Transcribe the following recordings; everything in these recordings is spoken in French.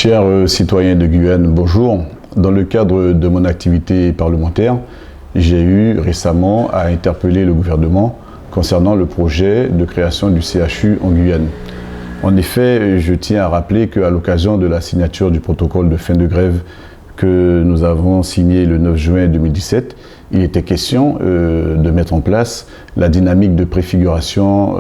Chers citoyens de Guyane, bonjour. Dans le cadre de mon activité parlementaire, j'ai eu récemment à interpeller le gouvernement concernant le projet de création du CHU en Guyane. En effet, je tiens à rappeler qu'à l'occasion de la signature du protocole de fin de grève que nous avons signé le 9 juin 2017, il était question de mettre en place la dynamique de préfiguration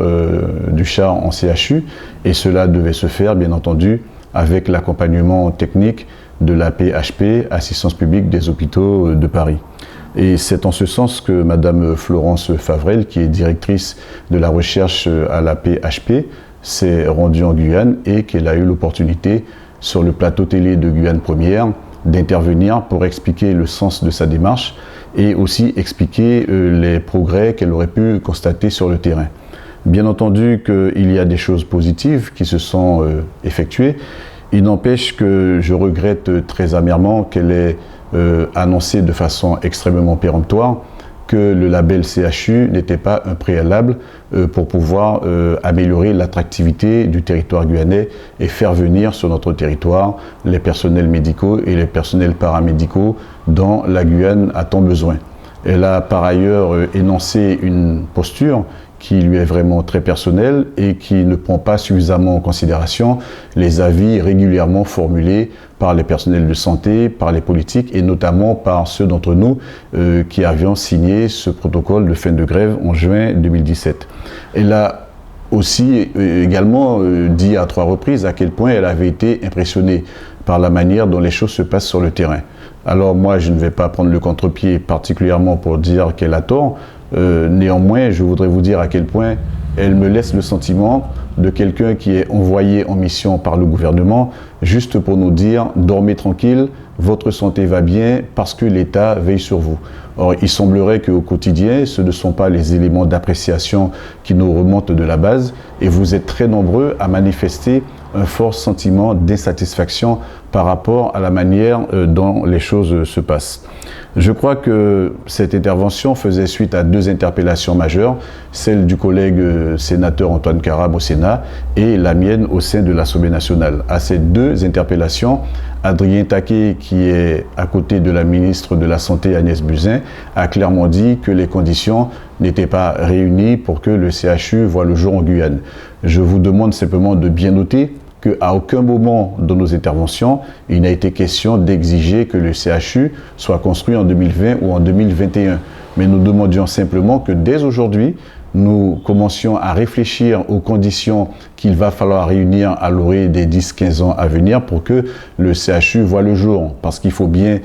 du char en CHU, et cela devait se faire, bien entendu, avec l'accompagnement technique de la PHP, Assistance publique des hôpitaux de Paris. Et c'est en ce sens que Madame Florence Favrel, qui est directrice de la recherche à la PHP, s'est rendue en Guyane et qu'elle a eu l'opportunité, sur le plateau télé de Guyane Première, d'intervenir pour expliquer le sens de sa démarche et aussi expliquer les progrès qu'elle aurait pu constater sur le terrain. Bien entendu qu'il y a des choses positives qui se sont effectuées. Il n'empêche que je regrette très amèrement qu'elle ait annoncé de façon extrêmement péremptoire que le label CHU n'était pas un préalable pour pouvoir améliorer l'attractivité du territoire guyanais et faire venir sur notre territoire les personnels médicaux et les personnels paramédicaux dont la Guyane a tant besoin. Elle a par ailleurs énoncé une posture qui lui est vraiment très personnelle et qui ne prend pas suffisamment en considération les avis régulièrement formulés par les personnels de santé, par les politiques et notamment par ceux d'entre nous qui avions signé ce protocole de fin de grève en juin 2017. Elle a aussi également dit à 3 reprises à quel point elle avait été impressionnée par la manière dont les choses se passent sur le terrain. Alors moi, je ne vais pas prendre le contre-pied particulièrement pour dire qu'elle a tort. Néanmoins, je voudrais vous dire à quel point elle me laisse le sentiment de quelqu'un qui est envoyé en mission par le gouvernement juste pour nous dire « dormez tranquille, votre santé va bien parce que l'État veille sur vous ». Or, il semblerait qu'au quotidien, ce ne sont pas les éléments d'appréciation qui nous remontent de la base et vous êtes très nombreux à manifester un fort sentiment d'insatisfaction par rapport à la manière dont les choses se passent. Je crois que cette intervention faisait suite à 2 interpellations majeures, celle du collègue sénateur Antoine Karam au Sénat et la mienne au sein de l'Assemblée nationale. À ces 2 interpellations, Adrien Taquet, qui est à côté de la ministre de la Santé Agnès Buzyn, a clairement dit que les conditions n'étaient pas réunies pour que le CHU voie le jour en Guyane. Je vous demande simplement de bien noter qu'à aucun moment dans nos interventions, il n'a été question d'exiger que le CHU soit construit en 2020 ou en 2021. Mais nous demandions simplement que dès aujourd'hui, nous commencions à réfléchir aux conditions qu'il va falloir réunir à l'orée des 10-15 ans à venir pour que le CHU voie le jour. Parce qu'il faut bien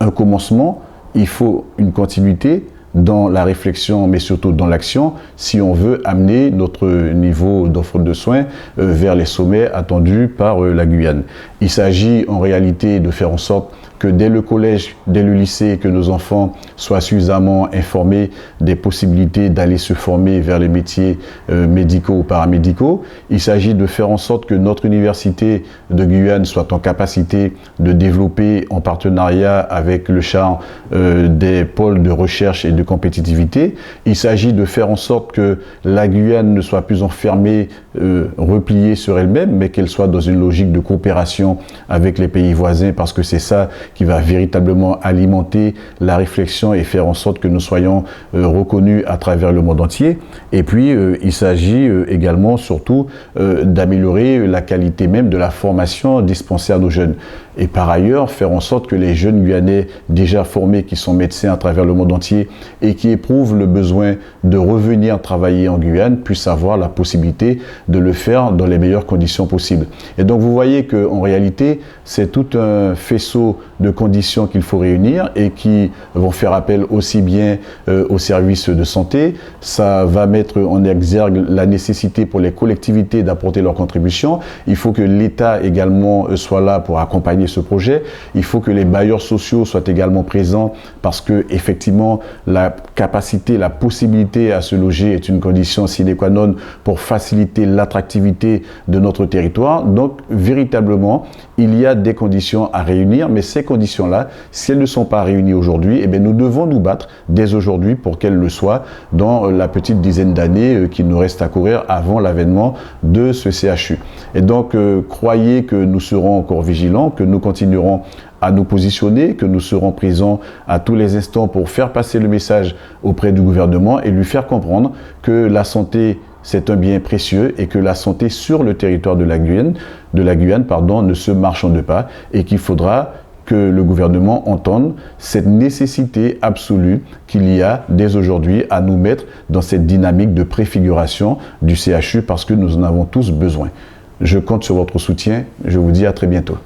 un commencement, il faut une continuité dans la réflexion, mais surtout dans l'action, si on veut amener notre niveau d'offre de soins vers les sommets attendus par la Guyane. Il s'agit en réalité de faire en sorte que dès le collège, dès le lycée, que nos enfants soient suffisamment informés des possibilités d'aller se former vers les métiers médicaux ou paramédicaux. Il s'agit de faire en sorte que notre université de Guyane soit en capacité de développer en partenariat avec le CHAR des pôles de recherche et de compétitivité. Il s'agit de faire en sorte que la Guyane ne soit plus enfermée, repliée sur elle-même, mais qu'elle soit dans une logique de coopération avec les pays voisins, parce que c'est ça qui va véritablement alimenter la réflexion et faire en sorte que nous soyons reconnus à travers le monde entier. Et puis, il s'agit également, surtout, d'améliorer la qualité même de la formation dispensée à nos jeunes. Et par ailleurs, faire en sorte que les jeunes Guyanais déjà formés, qui sont médecins à travers le monde entier et qui éprouvent le besoin de revenir travailler en Guyane, puissent avoir la possibilité de le faire dans les meilleures conditions possibles. Et donc, vous voyez qu'en réalité, c'est tout un faisceau de conditions qu'il faut réunir et qui vont faire appel aussi bien aux services de santé. Ça va mettre en exergue la nécessité pour les collectivités d'apporter leur contribution. Il faut que l'État également soit là pour accompagner ce projet. Il faut que les bailleurs sociaux soient également présents parce que effectivement la capacité, la possibilité à se loger est une condition sine qua non pour faciliter l'attractivité de notre territoire. Donc véritablement, il y a des conditions à réunir, mais ces conditions-là, si elles ne sont pas réunies aujourd'hui, eh bien, nous devons nous battre dès aujourd'hui pour qu'elles le soient dans la petite dizaine d'années qui nous reste à courir avant l'avènement de ce CHU. Et donc, croyez que nous serons encore vigilants, que nous continuerons à nous positionner, que nous serons présents à tous les instants pour faire passer le message auprès du gouvernement et lui faire comprendre que la santé, c'est un bien précieux et que la santé sur le territoire de la Guyane, ne se marchande pas et qu'il faudra que le gouvernement entende cette nécessité absolue qu'il y a dès aujourd'hui à nous mettre dans cette dynamique de préfiguration du CHU parce que nous en avons tous besoin. Je compte sur votre soutien. Je vous dis à très bientôt.